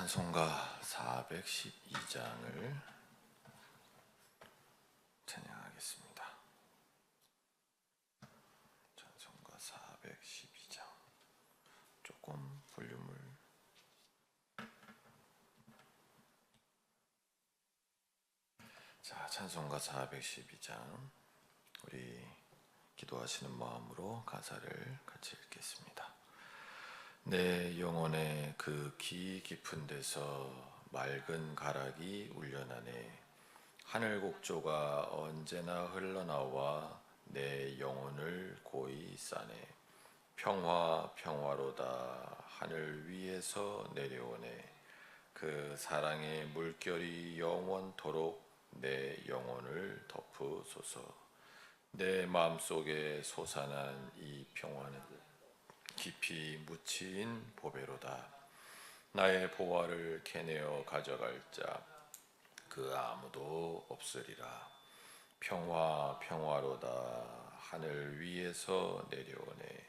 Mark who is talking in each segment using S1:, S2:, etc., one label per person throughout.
S1: 찬송가 412장을 찬양하겠습니다. 찬송가 412장 조금 볼륨을 찬송가 412장 우리 기도하시는 마음으로 가사를 같이 읽겠습니다. 내 영혼의 그 깊은 데서 맑은 가락이 울려나네. 하늘 곡조가 언제나 흘러나와 내 영혼을 고이 싸네. 평화로다 하늘 위에서 내려오네. 그 사랑의 물결이 영원토록 내 영혼을 덮으소서. 내 마음속에 솟아난 이 평화는 깊이 묻힌 보배로다. 나의 보화를 캐내어 가져갈 자 그 아무도 없으리라. 평화로다 하늘 위에서 내려오네.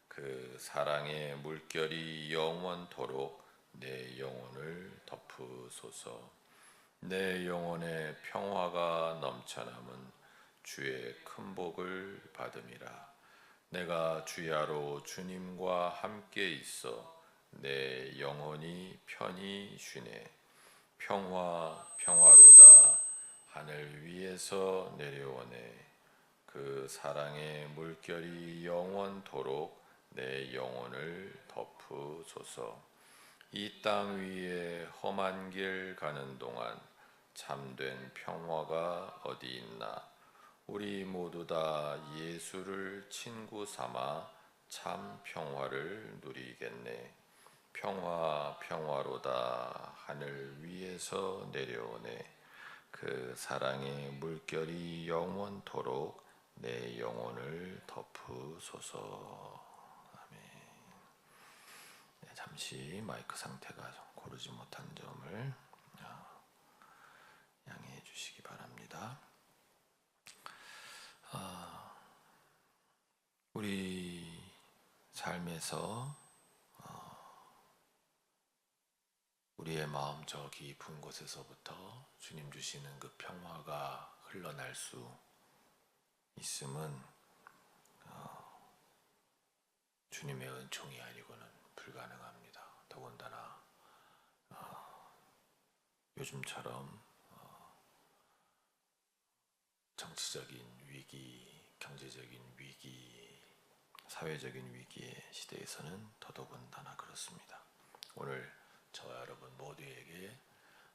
S1: 그 사랑의 물결이 영원토록 내 영혼을 덮으소서. 내 영혼에 평화가 넘쳐남은 주의 큰 복을 받음이라. 내가 주야로 주님과 함께 있어 내 영혼이 편히 쉬네. 평화로다 하늘 위에서 내려오네. 그 사랑의 물결이 영원토록 내 영혼을 덮으소서. 이 땅 위에 험한 길 가는 동안 참된 평화가 어디 있나. 우리 모두 다 예수를 친구 삼아 참 평화를 누리겠네. 평화로다 하늘 위에서 내려오네. 그 사랑의 물결이 영원토록 내 영혼을 덮으소서. 아멘. 잠시 마이크 상태가 고르지 못한 점을 양해해 주시기 바랍니다. 우리 삶에서 우리의 마음 저 깊은 곳에서부터 주님 주시는 그 평화가 흘러날 수 있음은 주님의 은총이 아니고는 불가능합니다. 더군다나 요즘처럼 정치적인 위기, 경제적인 위기, 사회적인 위기의 시대에서는 더더군다나 그렇습니다. 오늘 저와 여러분 모두에게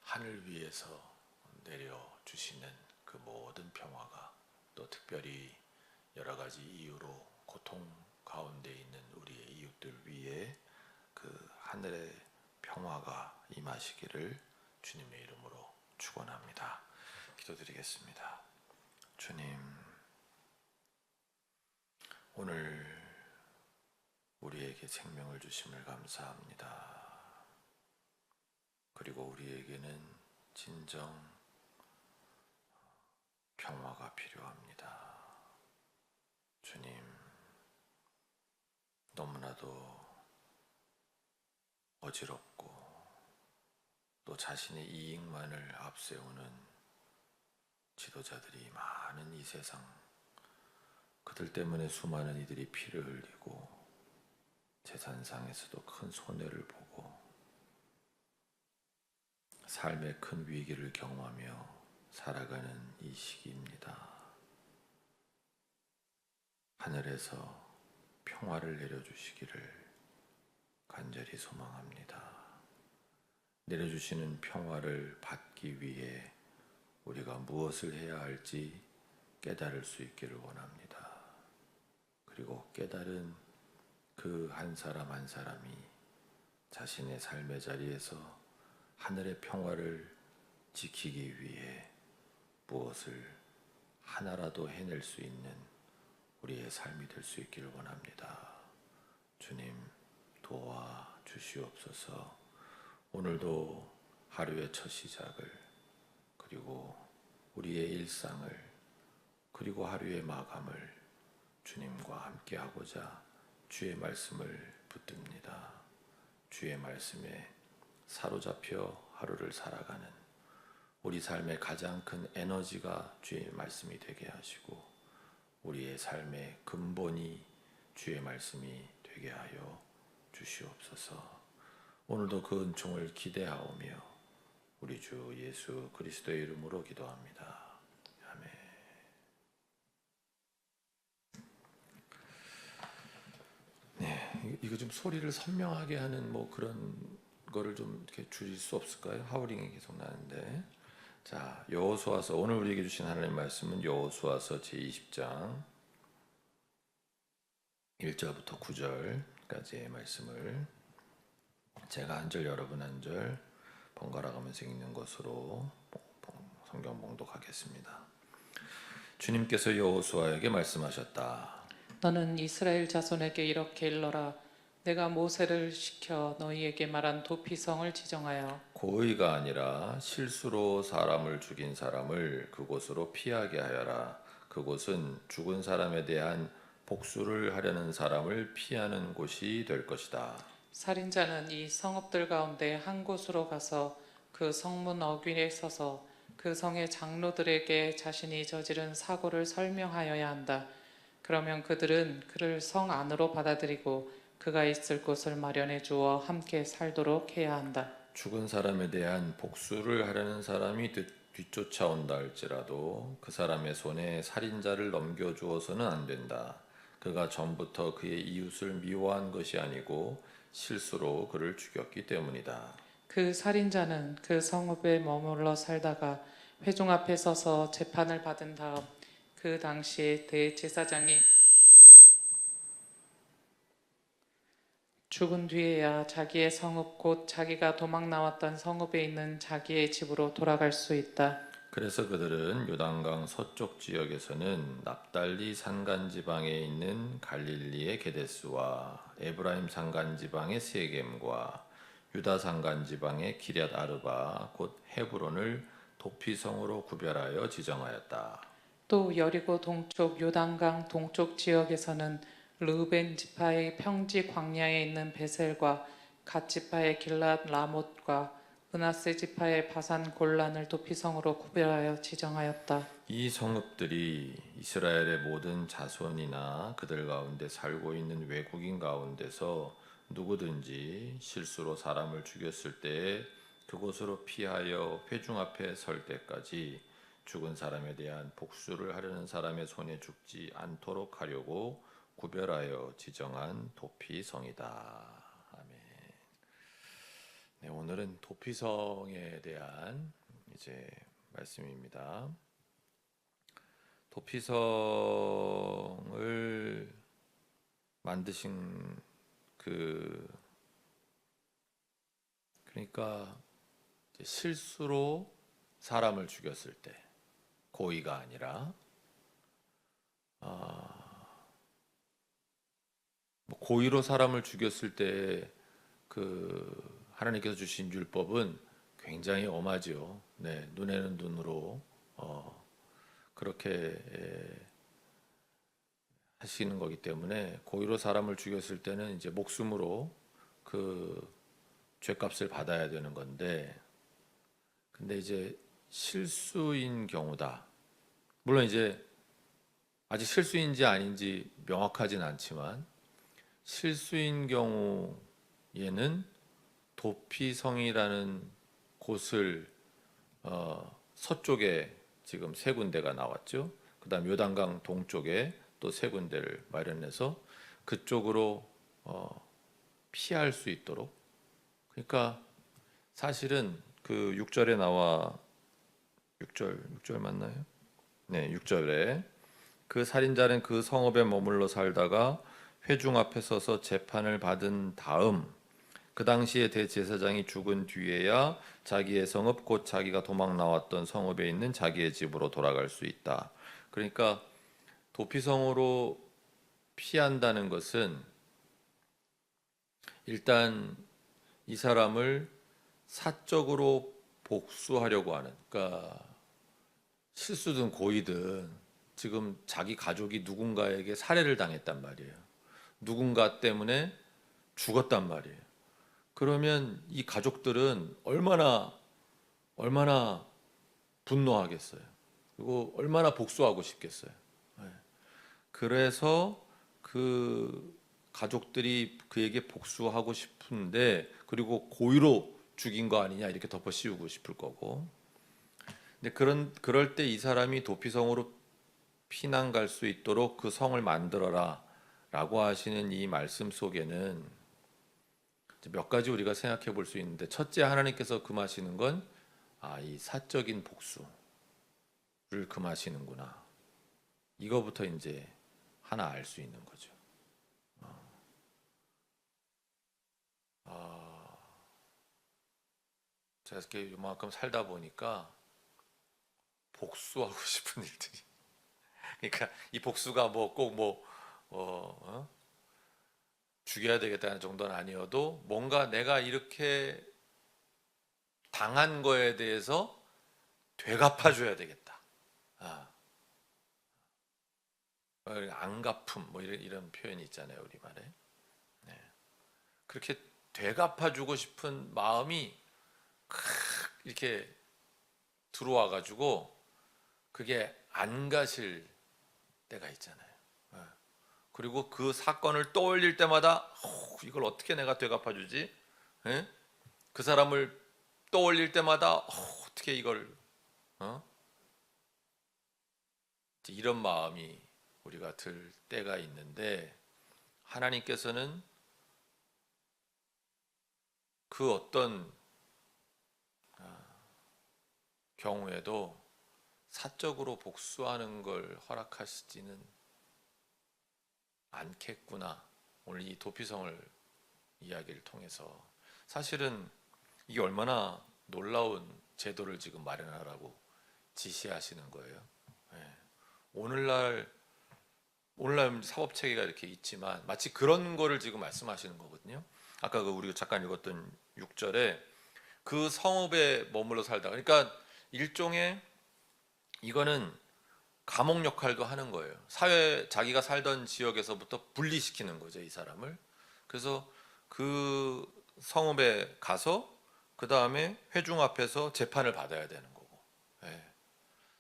S1: 하늘 위에서 내려주시는 그 모든 평화가, 또 특별히 여러 가지 이유로 고통 가운데 있는 우리의 이웃들 위에 그 하늘의 평화가 임하시기를 주님의 이름으로 축원합니다. 기도드리겠습니다. 주님, 오늘 우리에게 생명을 주심을 감사합니다. 그리고 우리에게는 진정 평화가 필요합니다. 주님, 너무나도 어지럽고 또 자신의 이익만을 앞세우는 지도자들이 많은 이 세상, 그들 때문에 수많은 이들이 피를 흘리고 재산상에서도 큰 손해를 보고 삶의 큰 위기를 경험하며 살아가는 이 시기입니다. 하늘에서 평화를 내려주시기를 간절히 소망합니다. 내려주시는 평화를 받기 위해 우리가 무엇을 해야 할지 깨달을 수 있기를 원합니다. 그리고 깨달은 그 한 사람 한 사람이 자신의 삶의 자리에서 하늘의 평화를 지키기 위해 무엇을 하나라도 해낼 수 있는 우리의 삶이 될 수 있기를 원합니다. 주님, 도와주시옵소서. 오늘도 하루의 첫 시작을, 그리고 우리의 일상을, 그리고 하루의 마감을 주님과 함께 하고자 주의 말씀을 붙듭니다. 주의 말씀에 사로잡혀 하루를 살아가는 우리 삶의 가장 큰 에너지가 주의 말씀이 되게 하시고 우리의 삶의 근본이 주의 말씀이 되게 하여 주시옵소서. 오늘도 그 은총을 기대하오며 우리 주 예수 그리스도의 이름으로 기도합니다. 아멘. 네, 이거 좀 소리를 선명하게 하는 뭐 그런 거를 좀 이렇게 줄일 수 없을까요? 하우링이 계속 나는데. 자, 여호수아서 오늘 우리에게 주신 하나님의 말씀은 여호수아서 제20장 1절부터 9절까지의 말씀을 제가 한 절 여러분 한 절 번갈아 가면서 읽는 것으로 성경 봉독하겠습니다. 주님께서 여호수아에게 말씀하셨다.
S2: 너는 이스라엘 자손에게 이렇게 일러라. 내가 모세를 시켜 너희에게 말한 도피성을 지정하여
S1: 고의가 아니라 실수로 사람을 죽인 사람을 그곳으로 피하게 하여라. 그곳은 죽은 사람에 대한 복수를 하려는 사람을 피하는 곳이 될 것이다.
S2: 살인자는 이 성읍들 가운데 한 곳으로 가서 그 성문 어귀에 서서 그 성의 장로들에게 자신이 저지른 사고를 설명하여야 한다. 그러면 그들은 그를 성 안으로 받아들이고 그가 있을 곳을 마련해 주어 함께 살도록 해야 한다.
S1: 죽은 사람에 대한 복수를 하려는 사람이 뒤쫓아온다 할지라도 그 사람의 손에 살인자를 넘겨주어서는 안 된다. 그가 전부터 그의 이웃을 미워한 것이 아니고 실수로 그를 죽였기 때문이다.
S2: 그 살인자는 그 성읍에 머물러 살다가 회중 앞에 서서 재판을 받은 다음 그 당시에 대제사장이 죽은 뒤에야 자기의 성읍 곧 자기가 도망 나왔던 성읍에 있는 자기의 집으로 돌아갈 수 있다.
S1: 그래서 그들은 요단강 서쪽 지역에서는 납달리 산간 지방에 있는 갈릴리의 게데스와 에브라임 산간 지방의 세겜과 유다 산간 지방의 기럇 아르바 곧 헤브론을 도피성으로 구별하여 지정하였다.
S2: 또 여리고 동쪽 요단강 동쪽 지역에서는 르우벤 지파의 평지 광야에 있는 베셀과 갓 지파의 길랏 라못과 므낫세 지파의 바산 골란을 도피성으로 구별하여 지정하였다.
S1: 이 성읍들이 이스라엘의 모든 자손이나 그들 가운데 살고 있는 외국인 가운데서 누구든지 실수로 사람을 죽였을 때에 그곳으로 피하여 회중 앞에 설 때까지 죽은 사람에 대한 복수를 하려는 사람의 손에 죽지 않도록 하려고 구별하여 지정한 도피성이다. 아멘. 네, 오늘은 도피성에 대한 이제 말씀입니다. 도피성을 만드신 그러니까 실수로 사람을 죽였을 때 고의가 아니라 고의로 사람을 죽였을 때 하나님께서 주신 율법은 굉장히 엄하죠. 네, 눈에는 눈으로 그렇게 하시는 거기 때문에 고의로 사람을 죽였을 때는 이제 목숨으로 그 죄값을 받아야 되는 건데, 근데 이제 실수인 경우다. 물론 이제 아직 실수인지 아닌지 명확하진 않지만 실수인 경우에는 도피성이라는 곳을 서쪽에 지금 세 군데가 나왔죠. 그다음 요단강 동쪽에 또 세 군데를 마련해서 그쪽으로 피할 수 있도록. 그러니까 사실은 그 6절에 나와 6절 맞나요? 네, 6절에 그 살인자는 그 성읍에 머물러 살다가 회중 앞에 서서 재판을 받은 다음 그 당시에 대제사장이 죽은 뒤에야 자기의 성읍 곧 자기가 도망 나왔던 성읍에 있는 자기의 집으로 돌아갈 수 있다. 그러니까 도피성으로 피한다는 것은 일단 이 사람을 사적으로 복수하려고 하는, 그러니까 실수든 고의든 지금 자기 가족이 누군가에게 살해를 당했단 말이에요. 누군가 때문에 죽었단 말이에요. 그러면 이 가족들은 얼마나 분노하겠어요. 그리고 얼마나 복수하고 싶겠어요. 네. 그래서 그 가족들이 그에게 복수하고 싶은데, 그리고 고의로 죽인 거 아니냐 이렇게 덮어 씌우고 싶을 거고. 근데 그럴 때 이 사람이 도피성으로 피난 갈 수 있도록 그 성을 만들어라 라고 하시는 이 말씀 속에는 몇 가지 우리가 생각해 볼 수 있는데, 첫째, 하나님께서 금하시는 건 이 사적인 복수를 금하시는구나. 이거부터 이제 하나 알 수 있는 거죠. 제가 이렇게 이만큼 살다 보니까 복수하고 싶은 일들이. 그러니까 이 복수가 뭐 꼭 죽여야 되겠다는 정도는 아니어도, 뭔가 내가 이렇게 당한 거에 대해서 되갚아줘야 되겠다. 아, 안갚음 뭐 이런 표현이 있잖아요, 우리말에. 네. 그렇게 되갚아주고 싶은 마음이 이렇게 들어와가지고 그게 안 가실 때가 있잖아요. 네. 그리고 그 사건을 떠올릴 때마다 이걸 어떻게 내가 되갚아주지? 네? 그 사람을 떠올릴 때마다 어떻게 이걸 이런 마음이 우리가 들 때가 있는데, 하나님께서는 그 어떤 경우에도 사적으로 복수하는 걸 허락하시지는 않겠구나. 오늘 이 도피성을 이야기를 통해서 사실은 이게 얼마나 놀라운 제도를 지금 마련하라고 지시하시는 거예요. 네. 오늘날 사법 체계가 이렇게 있지만 마치 그런 거를 지금 말씀하시는 거거든요. 아까 우리가 잠깐 읽었던 6절에 그 성읍에 머물러 살다, 그러니까 일종의 이거는 감옥 역할도 하는 거예요. 자기가 살던 지역에서부터 분리시키는 거죠, 이 사람을. 그래서 그 성읍에 가서 그 다음에 회중 앞에서 재판을 받아야 되는 거고, 예.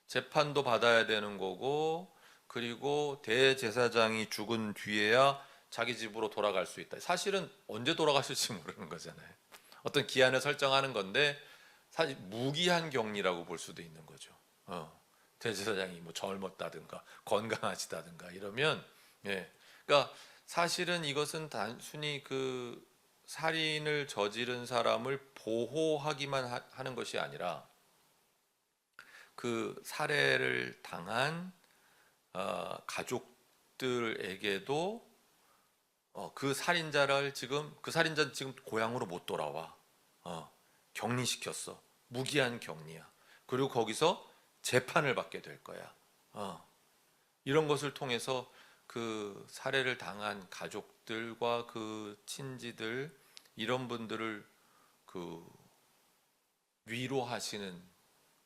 S1: 재판도 받아야 되는 거고, 그리고 대제사장이 죽은 뒤에야 자기 집으로 돌아갈 수 있다. 사실은 언제 돌아가실지 모르는 거잖아요. 어떤 기한을 설정하는 건데, 사실 무기한 격리라고 볼 수도 있는 거죠. 대제사장이 뭐 젊었다든가 건강하시다든가 이러면, 예. 그러니까 사실은 이것은 단순히 그 살인을 저지른 사람을 보호하기만 하는 것이 아니라, 그 살해를 당한 가족들에게도 그 살인자는 지금 고향으로 못 돌아와. 격리시켰어. 무기한 격리야. 그리고 거기서 재판을 받게 될 거야. 이런 것을 통해서 그 살해를 당한 가족들과 그 친지들, 이런 분들을 그 위로하시는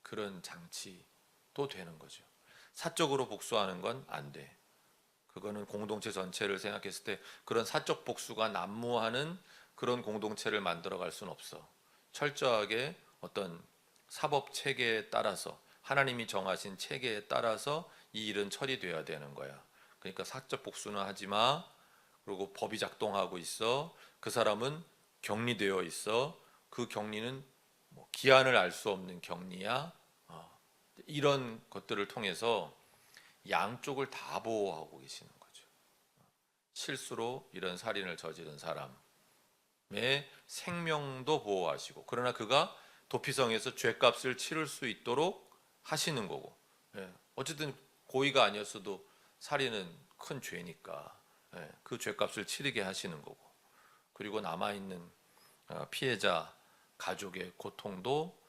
S1: 그런 장치도 되는 거죠. 사적으로 복수하는 건 안 돼. 그거는 공동체 전체를 생각했을 때 그런 사적 복수가 난무하는 그런 공동체를 만들어 갈 수는 없어. 철저하게 어떤 사법 체계에 따라서, 하나님이 정하신 체계에 따라서 이 일은 처리돼야 되는 거야. 그러니까 사적 복수는 하지 마. 그리고 법이 작동하고 있어. 그 사람은 격리되어 있어. 그 격리는 뭐 기한을 알 수 없는 격리야. 이런 것들을 통해서 양쪽을 다 보호하고 계시는 거죠. 실수로 이런 살인을 저지른 사람의 생명도 보호하시고, 그러나 그가 도피성에서 죄값을 치를 수 있도록 하시는 거고, 예. 어쨌든 고의가 아니었어도 살인은 큰 죄니까, 예. 그 죄값을 치르게 하시는 거고, 그리고 남아있는 피해자 가족의 고통도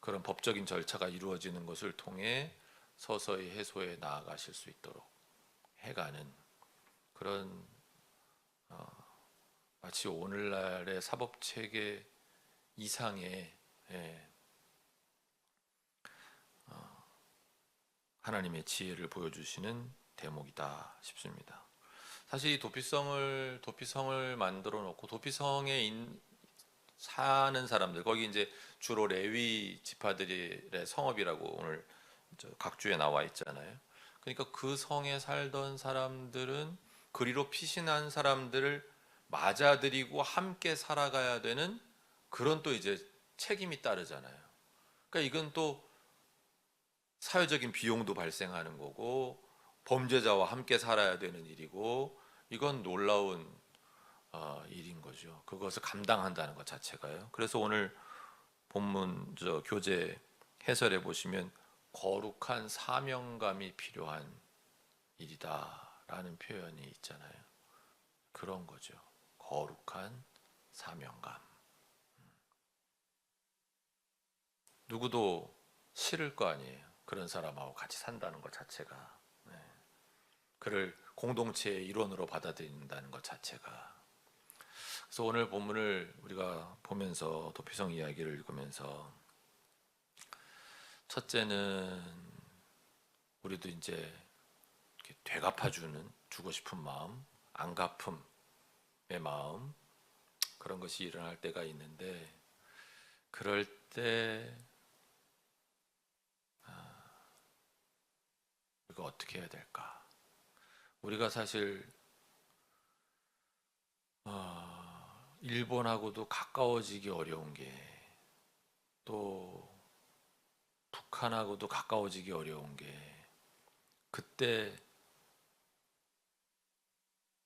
S1: 그런 법적인 절차가 이루어지는 것을 통해 서서히 해소해 나아가실 수 있도록 해가는 그런, 마치 오늘날의 사법 체계 이상의, 예, 하나님의 지혜를 보여주시는 대목이다 싶습니다. 사실 이 도피성을 만들어 놓고 사는 사람들, 거기 이제 주로 레위 지파들의 성읍이라고 오늘 각주에 나와 있잖아요. 그러니까 그 성에 살던 사람들은 그리로 피신한 사람들을 맞아들이고 함께 살아가야 되는 그런 또 이제 책임이 따르잖아요. 그러니까 이건 또 사회적인 비용도 발생하는 거고 범죄자와 함께 살아야 되는 일이고 이건 놀라운 일인 거죠. 그것을 감당한다는 것 자체가요. 그래서 오늘 본문 교재 해설해 보시면 거룩한 사명감이 필요한 일이다라는 표현이 있잖아요. 그런 거죠. 거룩한 사명감. 누구도 싫을 거 아니에요. 그런 사람하고 같이 산다는 것 자체가. 네. 그를 공동체의 일원으로 받아들인다는 것 자체가. 그래서 오늘 본문을 우리가 보면서 도피성 이야기를 읽으면서 첫째는 우리도 이제 이렇게 되갚아주는 주고 싶은 마음, 안갚음의 마음 그런 것이 일어날 때가 있는데 그럴 때 우리가 어떻게 해야 될까? 우리가 사실 일본하고도 가까워지기 어려운 게 또 북한하고도 가까워지기 어려운 게 그때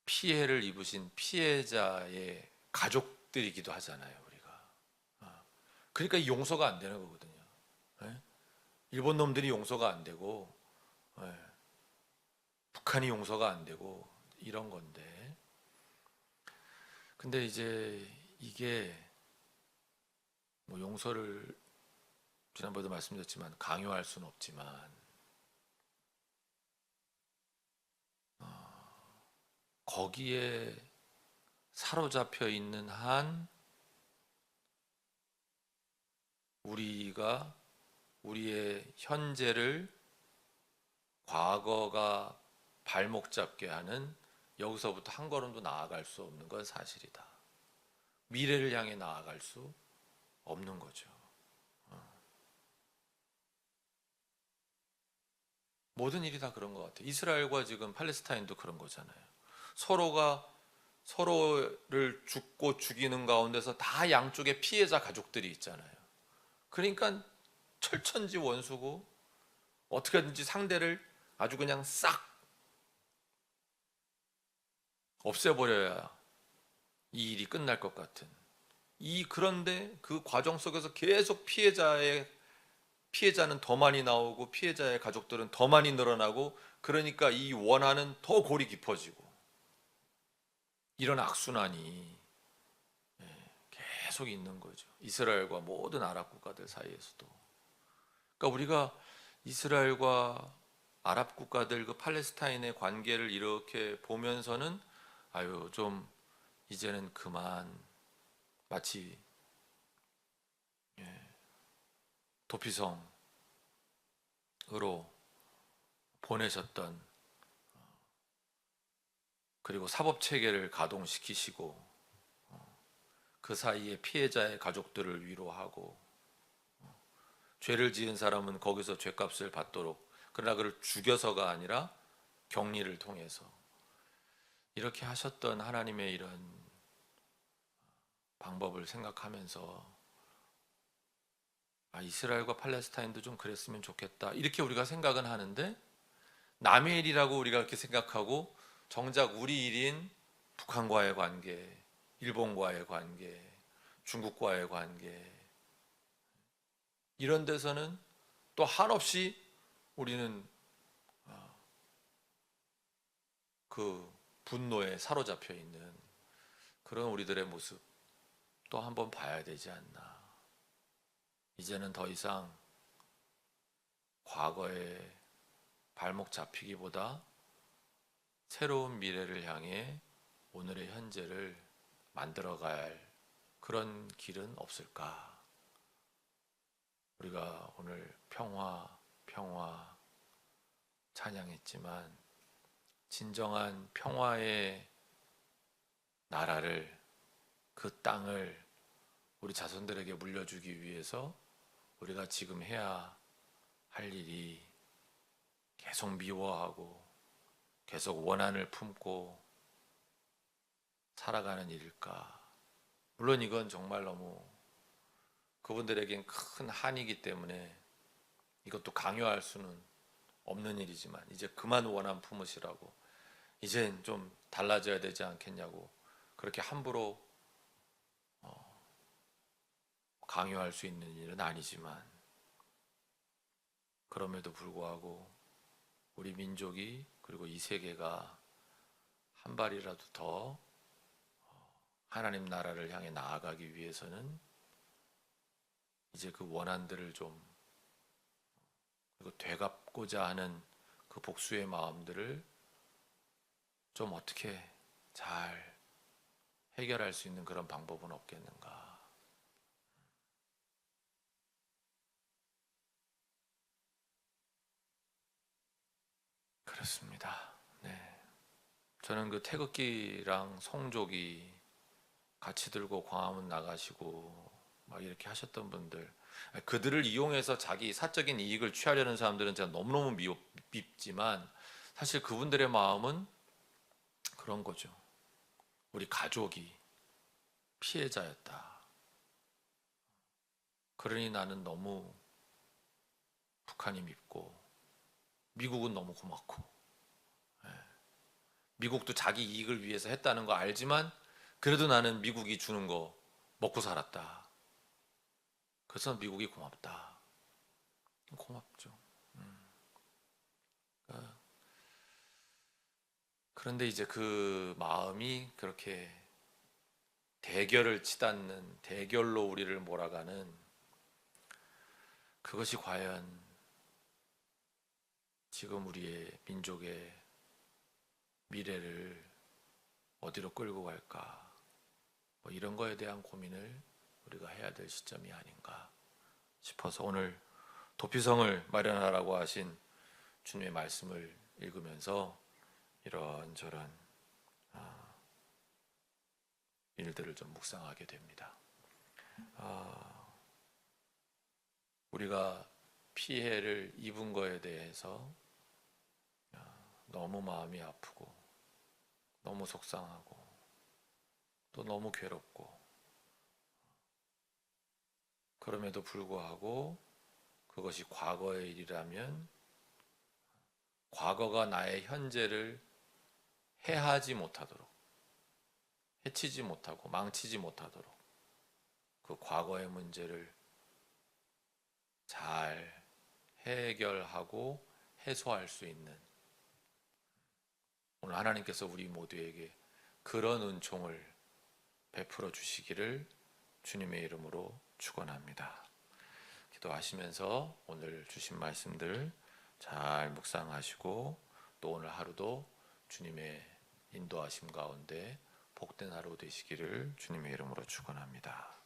S1: 피해를 입으신 피해자의 가족들이기도 하잖아요, 우리가. 그러니까 이 용서가 안 되는 거거든요. 예? 일본 놈들이 용서가 안 되고, 예, 북한이 용서가 안 되고 이런 건데. 근데 이제 이게 뭐 용서를 지난번에도 말씀드렸지만 강요할 수는 없지만 거기에 사로잡혀 있는 한 우리가 우리의 현재를 과거가 발목 잡게 하는 여기서부터 한 걸음도 나아갈 수 없는 건 사실이다. 미래를 향해 나아갈 수 없는 거죠. 모든 일이 다 그런 것 같아요. 이스라엘과 지금 팔레스타인도 그런 거잖아요. 서로가 서로를 죽고 죽이는 가운데서 다 양쪽에 피해자 가족들이 있잖아요. 그러니까 철천지 원수고 어떻게든지 상대를 아주 그냥 싹 없애버려야 이 일이 끝날 것 같은. 그런데 그 과정 속에서 계속 피해자는 더 많이 나오고 피해자의 가족들은 더 많이 늘어나고 그러니까 이 원한은 더 골이 깊어지고 이런 악순환이 계속 있는 거죠. 이스라엘과 모든 아랍 국가들 사이에서도. 그러니까 우리가 이스라엘과 아랍 국가들 그 팔레스타인의 관계를 이렇게 보면서는 아유 좀 이제는 그만 마치 도피성으로 보내셨던 그리고 사법 체계를 가동시키시고 그 사이에 피해자의 가족들을 위로하고 죄를 지은 사람은 거기서 죄값을 받도록 그러나 그를 죽여서가 아니라 격리를 통해서 이렇게 하셨던 하나님의 이런 방법을 생각하면서 이스라엘과 팔레스타인도 좀 그랬으면 좋겠다 이렇게 우리가 생각은 하는데 남의 일이라고 우리가 그렇게 생각하고 정작 우리 일인 북한과의 관계, 일본과의 관계, 중국과의 관계 이런 데서는 또 한없이 우리는 그 분노에 사로잡혀 있는 그런 우리들의 모습 또 한번 봐야 되지 않나. 이제는 더 이상 과거에 발목 잡히기보다 새로운 미래를 향해 오늘의 현재를 만들어갈 그런 길은 없을까? 우리가 오늘 평화 찬양했지만 진정한 평화의 나라를, 그 땅을 우리 자손들에게 물려주기 위해서 우리가 지금 해야 할 일이 계속 미워하고 계속 원한을 품고 살아가는 일일까? 물론 이건 정말 너무 그분들에겐 큰 한이기 때문에 이것도 강요할 수는 없는 일이지만, 이제 그만 원한 품으시라고, 이젠 좀 달라져야 되지 않겠냐고 그렇게 함부로 강요할 수 있는 일은 아니지만, 그럼에도 불구하고 우리 민족이, 그리고 이 세계가 한 발이라도 더 하나님 나라를 향해 나아가기 위해서는 이제 그 원한들을 좀, 그리고 되갚고자 하는 그 복수의 마음들을 좀 어떻게 잘 해결할 수 있는 그런 방법은 없겠는가. 그렇습니다. 네. 저는 그 태극기랑 송족이 같이 들고 광화문 나가시고 막 이렇게 하셨던 분들, 그들을 이용해서 자기 사적인 이익을 취하려는 사람들은 제가 너무너무 밉지만, 사실 그분들의 마음은 그런 거죠. 우리 가족이 피해자였다. 그러니 나는 너무 북한이 밉고 미국은 너무 고맙고, 미국도 자기 이익을 위해서 했다는 거 알지만 그래도 나는 미국이 주는 거 먹고 살았다. 그래서 미국이 고맙다. 고맙죠. 그런데 이제 그 마음이 그렇게 대결을 치닫는, 대결로 우리를 몰아가는, 그것이 과연 지금 우리의 민족의 미래를 어디로 끌고 갈까? 뭐 이런 거에 대한 고민을 우리가 해야 될 시점이 아닌가 싶어서, 오늘 도피성을 마련하라고 하신 주님의 말씀을 읽으면서 이런저런 일들을 좀 묵상하게 됩니다. 우리가 피해를 입은 거에 대해서 너무 마음이 아프고 너무 속상하고 또 너무 괴롭고, 그럼에도 불구하고 그것이 과거의 일이라면 과거가 나의 현재를 해하지 못하도록, 해치지 못하고 망치지 못하도록 그 과거의 문제를 잘 해결하고 해소할 수 있는, 오늘 하나님께서 우리 모두에게 그런 은총을 베풀어 주시기를 주님의 이름으로 축원합니다. 기도하시면서 오늘 주신 말씀들 잘 묵상하시고, 또 오늘 하루도 주님의 인도하심 가운데 복된 하루 되시기를 주님의 이름으로 축원합니다.